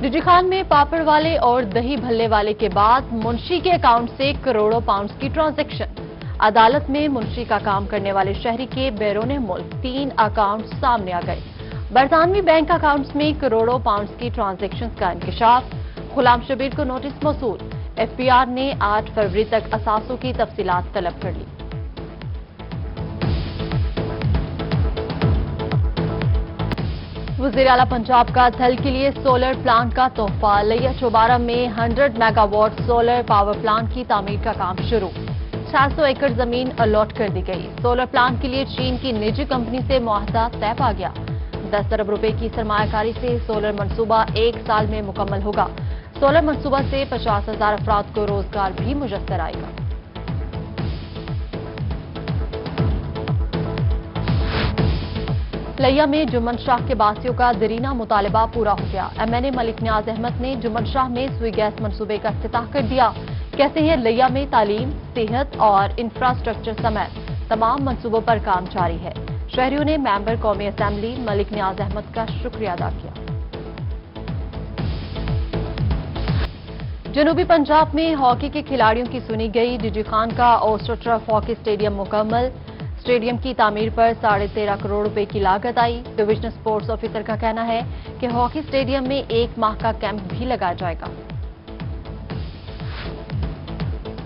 जीजी खान में पापड़ वाले और दही भल्ले वाले के बाद मुंशी के अकाउंट से करोड़ों पाउंड्स की ट्रांजैक्शन। अदालत में मुंशी का काम करने वाले शहरी के बैरून मुल्क 3 अकाउंट सामने आ गए। बरतानवी बैंक अकाउंट्स में करोड़ों पाउंड्स की ट्रांजैक्शन का इंकशाफ। गुलाम शबीर को नोटिस मौसूल। एफपीआर ने 8 फरवरी तक असासों की तफसीलात तलब कर ली। वज़ीर आला पंजाब का थल के लिए सोलर प्लांट का तोहफा। लिया चौबारा में 100 मेगावाट सोलर पावर प्लांट की तामीर का काम शुरू। 600 एकड़ जमीन अलॉट कर दी गई। सोलर प्लांट के लिए चीन की निजी कंपनी से मुआहदा तय पा गया। 10 अरब रुपए की सरमायाकारी से सोलर मंसूबा 1 साल में मुकम्मल होगा। सोलर मंसूबा से 50,000 अफराद को रोजगार भी मुयस्सर आएगा। लिया में जुम्मन शाह के बासियों का दरीना मुतालबा पूरा हो गया। एमएनए मलिक न्याज अहमद ने जुम्मन शाह में सुई गैस मंसूबे का इफ्तिताह कर दिया। कहते हैं लिया में तालीम, सेहत और इंफ्रास्ट्रक्चर समेत तमाम मंसूबों पर काम जारी है। शहरियों ने मेंबर कौमी असेंबली मलिक न्याज अहमद का शुक्रिया अदा किया। जनूबी पंजाब में हॉकी के खिलाड़ियों की सुनी गई। जीजी खान का ओस्ट्रोटर्फ हॉकी स्टेडियम मुकम्मल। स्टेडियम की तामीर पर 13.5 करोड़ रुपए की लागत आई। डिविजनल स्पोर्ट्स ऑफिसर का कहना है कि हॉकी स्टेडियम में 1 माह का कैंप भी लगाया जाएगा।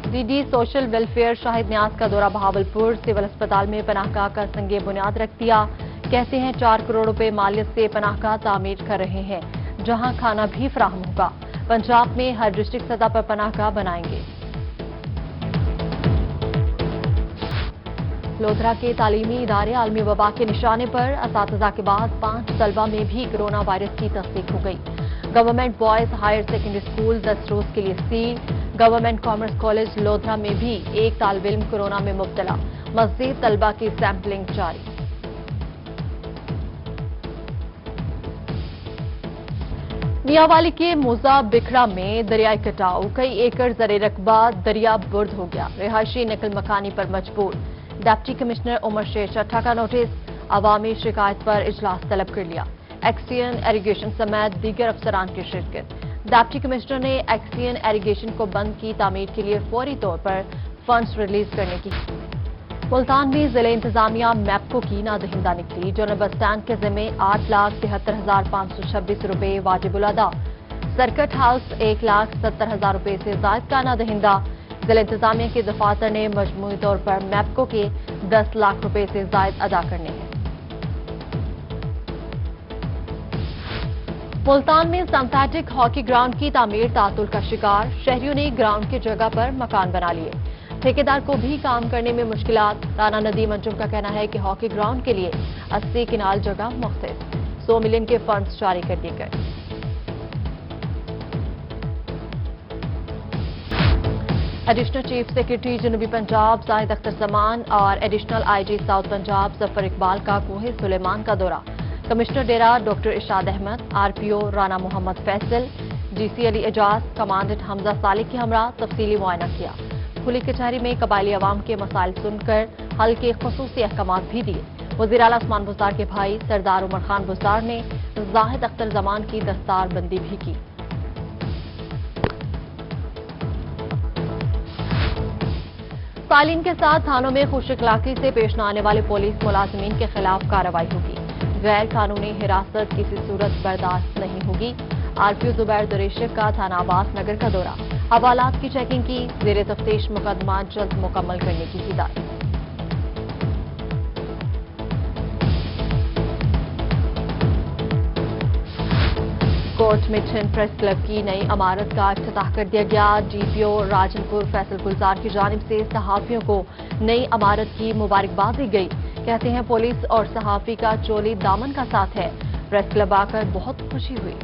डीडी सोशल वेलफेयर शाहिद न्याज का दौरा बहावलपुर। सिविल अस्पताल में पनाहगाह का संगे बुनियाद रख दिया। कहते हैं 4 करोड़ रुपए मालियत से पनाहगाह तामीर कर रहे हैं, जहां खाना भी फराहम होगा। पंजाब में हर डिस्ट्रिक्ट सतह पर पनाहगाह बनाएंगे। लोधरा के तालीमी इदारे आलमी वबा के निशाने पर। असातिज़ा के बाद 5 तलबा में भी कोरोना वायरस की तस्दीक हो गई। Government boys higher secondary school 10 रोज के लिए seal. Government commerce college Lodhra में भी एक तालिब इल्म कोरोना में मुब्तला। मज़ीद तलबा की सैंपलिंग जारी। मियांवाली के मोजा बिखड़ा में दरियाई कटाव। कई एकड़ ज़र रकबा दरिया बुर्द हो गया। रिहायशी नकल मकानी पर मजबूर। डिप्टी कमिश्नर उमर शेर चट्ठा का नोटिस। अवामी शिकायत पर इजलास तलब कर लिया। एक्सियन एरीगेशन समेत दीगर अफसरान की शिरकत। डिप्टी कमिश्नर ने एक्सियन एरीगेशन को बंद की तामीर के लिए फौरी तौर पर फंड्स रिलीज करने की। मुल्तान में जिले इंतजामिया मैप्को की नादहिंदा निकली। जनरल बस स्टैंड के जिम्मे 8,73,526 रुपए वाजिबुल अदा। सर्किट हाउस 1,70,000 रुपए से जायद का नादहिंदा। जिला इंतजामिया के दफातर ने मजमूई तौर पर मैप्को के 10 लाख रुपए से जायद अदा करने हैं। मुल्तान में सिंथेटिक हॉकी ग्राउंड की तामीर तातुल का शिकार। शहरियों ने ग्राउंड की जगह पर मकान बना लिए। ठेकेदार को भी काम करने में मुश्किलात। राना नदीम अंजुम का कहना है कि हॉकी ग्राउंड के लिए 80 किनाल जगह मुख्तस। 100 मिलियन के फंड्स जारी कर दिए गए। एडिशनल चीफ सेक्रेटरी जनूबी पंजाब जाहिद अख्तर जमान और additional IG south Punjab Zafar Iqbal का कोहे सुलेमान का दौरा। Commissioner Dera doctor Irshad Ahmad, RPO Rana Muhammad Faisal, GC Ali Ejaz, commandant Hamza Salik के हमरा तफसीली मुआयना किया। खुली कचहरी में कबायली अवाम के मसाइल सुनकर हल के खुसूसी अहकामात भी दिए। वज़ीर आला उस्मान बुज़दार के भाई सरदार उमर खान बुज़दार ने जाहिद अख्तर जमान की दस्तारबंदी भी की। सालीन के साथ थानों में खुश इखलाकी से पेश न आने वाले पुलिस मुलाजिमीन के खिलाफ कार्रवाई होगी। गैर कानूनी हिरासत किसी सूरत बर्दाश्त नहीं होगी। आरपीओ जुबैर दुरेशक का थाना आबास नगर का दौरा। हवालात की चेकिंग की। ज़ेरे तफ्तीश मुकदमा जल्द मुकम्मल करने की हिदायत। कोर्ट मिशन प्रेस क्लब की नई इमारत का इफ्तिताह कर दिया गया। डीपीओ राजनपुर फैसल गुलजार की जानिब से सहाफियों को नई इमारत की मुबारकबाद दी गई। कहते हैं पुलिस और सहाफी का चोली दामन का साथ है। प्रेस क्लब आकर बहुत खुशी हुई।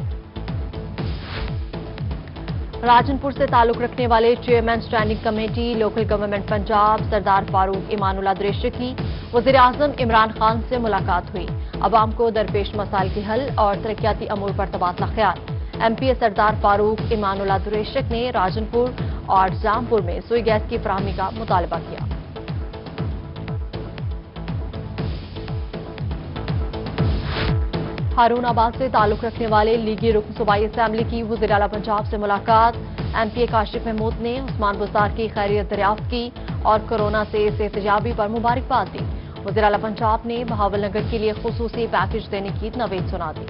राजनपुर से ताल्लुक रखने वाले chairman standing committee local government Punjab Sardar Farooq Imanullah Dreshak की वज़ीर आज़म इमरान खान से मुलाकात हुई। अवाम को दरपेश मसाइल के हल और तरक्याती अमूर पर तबादला ख्याल। एमपीए सरदार फारूक इमानुल्लाह दुरेशक ने राजनपुर और जामपुर में सुई गैस की फराहमी का मुतालबा किया। हारून आबाद से ताल्लुक रखने वाले लीगी रुकन सूबाई असेंबली की वज़ीर आला पंजाब से मुलाकात। एमपी काशिफ महमूद ने उस्मान बुज़दार की खैरियत दरियाफ्त की और कोरोना से सेहतयाबी पर मुबारकबाद दी। वज़ीर आला पंजाब ने बहावलनगर के लिए खुसूसी पैकेज देने की नवेद सुना दी।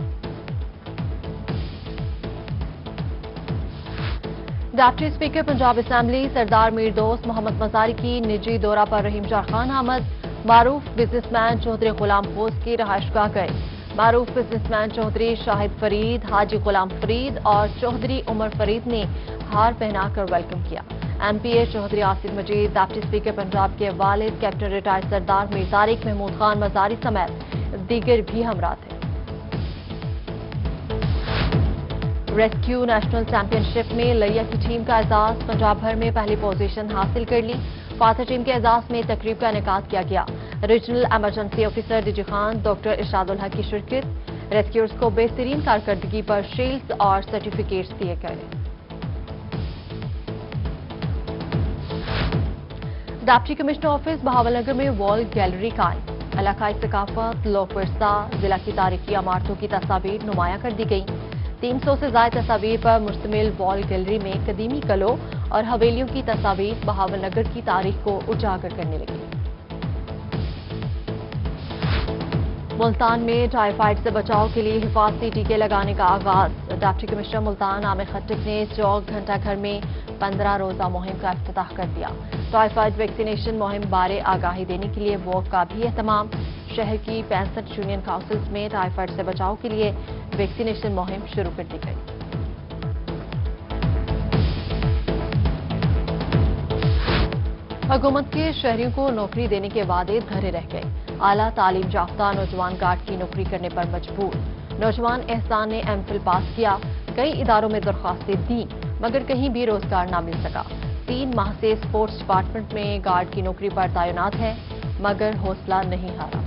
डिप्टी स्पीकर पंजाब असेंबली सरदार मीर दोस्त मोहम्मद मजारी की निजी दौरा पर रहीम जार खान आमद। मारूफ बिजनेसमैन चौधरी गुलाम पोस्ट की रहायशगाह गए। मारूफ बिजनेसमैन चौधरी शाहिद फरीद, हाजी गुलाम फरीद और चौधरी उमर फरीद ने हार पहनाकर वेलकम किया। एमपीए चौधरी आसिफ मजीद, डिप्टी स्पीकर पंजाब के वालिद कैप्टन रिटायर्ड सरदार मीर तारिक महमूद खान मजारी समेत दीगर भी हमरा थे। रेस्क्यू नेशनल चैंपियनशिप में लैया की टीम का एजाज, पंजाब भर में पहली पोजीशन हासिल कर ली। फातर टीम के एजाज में तकरीब का इनेकाद किया गया। Regional emergency officer DG Khan, doctor Irshadul Haq की शिरकत। रेस्क्यूअर्स को बेहतरीन कारकर्दगी पर शील्ड्स और सर्टिफिकेट्स दिए गए। डिप्टी कमिश्नर ऑफिस बहावलनगर में वॉल गैलरी कायम। इलाकाई सकाफत, लोक विरसा, जिला की तारीखी इमारतों की तस्वीर नुमाया कर दी गई। 300 से ज्यादा तस्वीर पर मुश्तमिल वॉल गैलरी में कदीमी कलों और हवेलियों की तस्वीर बहावलनगर की तारीख को उजागर करने लगी। मुल्तान में टाइफाइड से बचाव के लिए हिफाजती टीके लगाने का आगाज। डिप्टी कमिश्नर मुल्तान आमिर खट्टिक ने चौक घंटा घर में 15 रोजा मुहिम का इफ्तिताह कर दिया। टाइफाइड वैक्सीनेशन मुहिम बारे आगाही देने के लिए वॉक का भी एहतमाम। शहर की 65 यूनियन काउंसिल्स में टाइफाइड से बचाव के लिए वैक्सीनेशन मुहिम शुरू कर दी गई। हुकूमत के शहरियों को नौकरी देने के वादे धरे रह गए। आला तालीम याफ्ता नौजवान गार्ड की नौकरी करने पर मजबूर। नौजवान एहसान ने एमफिल पास किया, कई इदारों में दरख्वास्तें दी मगर कहीं भी रोजगार न मिल सका। 3 माह से स्पोर्ट्स डिपार्टमेंट में गार्ड की नौकरी पर तैनात है मगर हौसला नहीं हारा।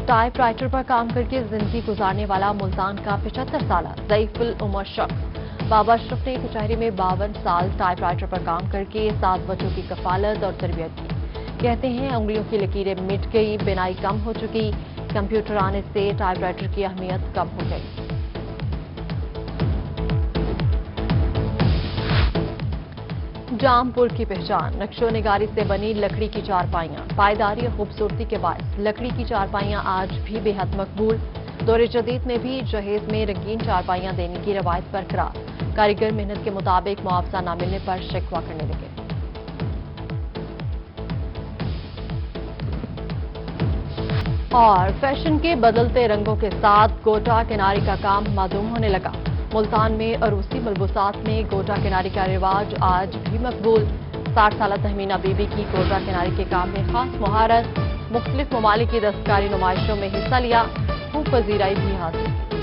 टाइप राइटर पर काम करके जिंदगी गुजारने वाला मुल्तान का 75 साल ज़ईफुल उमर शख्स बाबा अशरफ ने कचहरी में 52 साल टाइप राइटर पर काम करके 7 बच्चों की कफालत और तरबियत की। कहते हैं उंगलियों की लकीरें मिट गई, बिनाई कम हो चुकी, कंप्यूटर आने से टाइप राइटर की अहमियत कम हो गई। जामपुर की पहचान, नक्शो निगारी से बनी लकड़ी की चारपाइयां। पायदारी और खूबसूरती के बायस लकड़ी की चारपाइयां आज भी बेहद मकबूल। दौरे जदीद में भी जहेज में रंगीन चारपाइयां देने की रवायत बरकरार। कारीगर मेहनत के मुताबिक मुआवजा न मिलने पर शिकवा करने लगे। और फैशन के बदलते रंगों के साथ गोटा किनारी का काम मादूम होने लगा। मुल्तान में अरूसी मलबूसात में गोटा किनारी का रिवाज आज भी मकबूल। 60 साल तहमीना बीबी की गोटा किनारी के काम में खास मुहारत। मुख्तलिफ ममालिक की दस्तकारी नुमाइशों में हिस्सा लिया, खूब पजीराई भी हासिल।